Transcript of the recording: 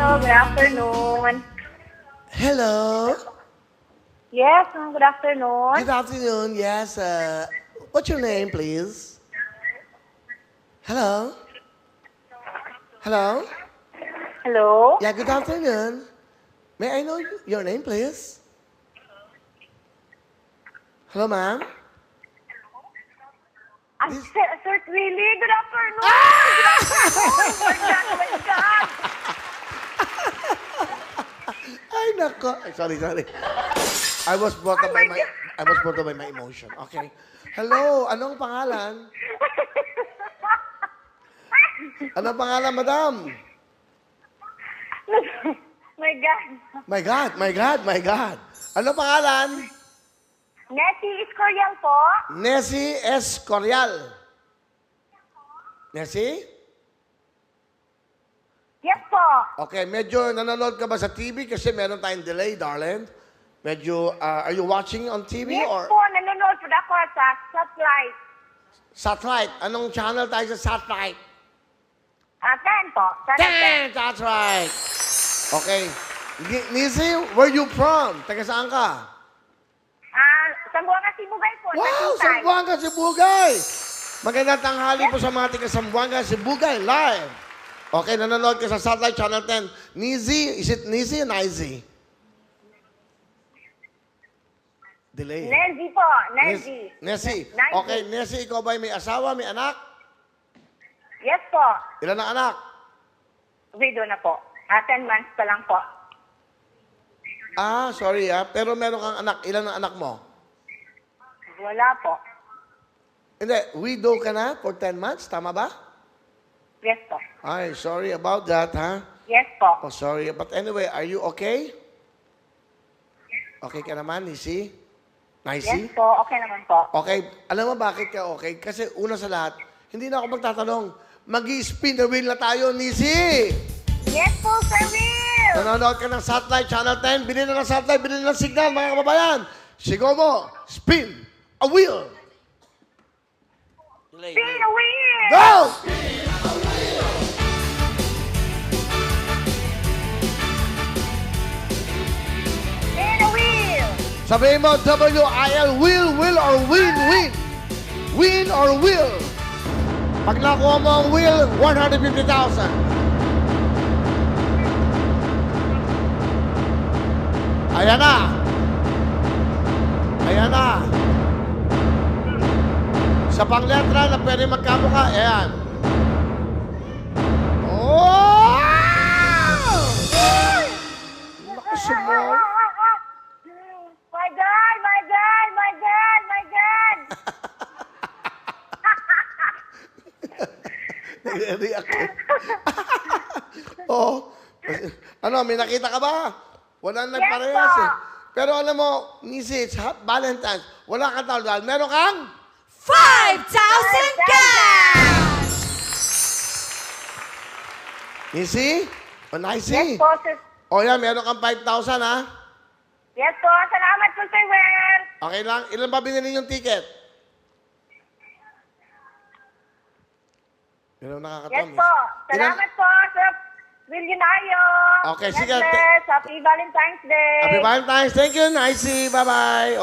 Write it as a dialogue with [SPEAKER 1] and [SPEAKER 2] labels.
[SPEAKER 1] Hello, good afternoon.
[SPEAKER 2] Hello.
[SPEAKER 1] Yes, good afternoon.
[SPEAKER 2] Good afternoon. Yes. What's your name, please? Hello. Hello.
[SPEAKER 1] Hello?
[SPEAKER 2] Yeah. Good afternoon. May I know your name, please? Hello, ma'am.
[SPEAKER 1] Sir Willie, good afternoon. Good afternoon. Oh my God.
[SPEAKER 2] Ay, nako. Ay, sorry. I was brought up by my emotion. Okay. Hello. Anong pangalan? Anong pangalan, madam?
[SPEAKER 1] My God.
[SPEAKER 2] My God. Anong pangalan?
[SPEAKER 1] Nessie Escorial po.
[SPEAKER 2] Nessie Escorial. Nessie?
[SPEAKER 1] Yes po.
[SPEAKER 2] Okay, medyo nanonood ka ba sa TV? Kasi meron tayong delay, darling. Medyo, are you watching on TV
[SPEAKER 1] Yes
[SPEAKER 2] or
[SPEAKER 1] po, nanonood po ako sa satellite.
[SPEAKER 2] satellite? Anong channel tayo sa satellite?
[SPEAKER 1] 10 po.
[SPEAKER 2] Damn, that's right. Okay. Nisi, where you from? Taga saan ka?
[SPEAKER 1] Sambuanga Sibugay po.
[SPEAKER 2] Wow,
[SPEAKER 1] Nakitay.
[SPEAKER 2] Sambuanga, Sibugay! Magandang tanghali po sa mga taga Sambuanga, Sibugay, live. Okay, nanonood ka sa Satellite Channel 10. Nizi, is it Nizi or Nizi? Delay.
[SPEAKER 1] Nessie po. Nessie.
[SPEAKER 2] Nessie.
[SPEAKER 1] Nessie.
[SPEAKER 2] Okay, Nessie, ikaw ba may asawa, may anak?
[SPEAKER 1] Yes po.
[SPEAKER 2] Ilan ang anak?
[SPEAKER 1] Widow na po. 10 months pa lang po.
[SPEAKER 2] Sorry pero meron kang anak. Ilan ang anak mo?
[SPEAKER 1] Wala po.
[SPEAKER 2] Hindi, widow ka na for 10 months, tama ba?
[SPEAKER 1] Yes po.
[SPEAKER 2] Ay, sorry about that, ha?
[SPEAKER 1] Yes po.
[SPEAKER 2] Oh, sorry. But anyway, are you okay? Okay ka naman, Nisi? Nicey?
[SPEAKER 1] Yes po. Okay naman po.
[SPEAKER 2] Okay. Alam mo bakit ka okay? Kasi una sa lahat, hindi na ako magtatanong. Mag-i-spin the wheel na tayo, Nisi!
[SPEAKER 1] Yes po, Sir Will!
[SPEAKER 2] Nanonood ka ng Satellite Channel 10. Bilhin na ng Satellite, bilhin na ng Signal, mga kababayan. Sigaw mo, spin a wheel.
[SPEAKER 1] Spin a wheel!
[SPEAKER 2] Go!
[SPEAKER 1] Spin a wheel!
[SPEAKER 2] Sabihin mo, W-I-L, will or win? Win or will? Pag nakuha mo ang will, 150,000. Ayan na. Ayan na. Sa pangletra na pwede magkamukha, ayan. Oh! Naku, sumo.
[SPEAKER 1] My God! My God! My God! My God!
[SPEAKER 2] Nag-react ako. Oh. Ano, may nakita ka ba? Wala nang parehas
[SPEAKER 1] po.
[SPEAKER 2] eh. Pero alam mo, Nisi, it's Valentine's. Wala kang tawag. Meron kang
[SPEAKER 3] 5,000 cash!
[SPEAKER 2] Nisi? O, Nisi?
[SPEAKER 1] Yes po, Sir.
[SPEAKER 2] O yan, meron kang 5,000 ha?
[SPEAKER 1] Yes po. Salamat po, Sir Will!
[SPEAKER 2] Okay lang. Ilan ba binili yung ticket? Meron nakakatawa.
[SPEAKER 1] Yes po. Salamat po, Sir Will Yunayo!
[SPEAKER 2] Okay,
[SPEAKER 1] God
[SPEAKER 2] sige.
[SPEAKER 1] bless. Happy Valentine's Day!
[SPEAKER 2] Happy Valentine's. Thank you, Nisi. Bye-bye.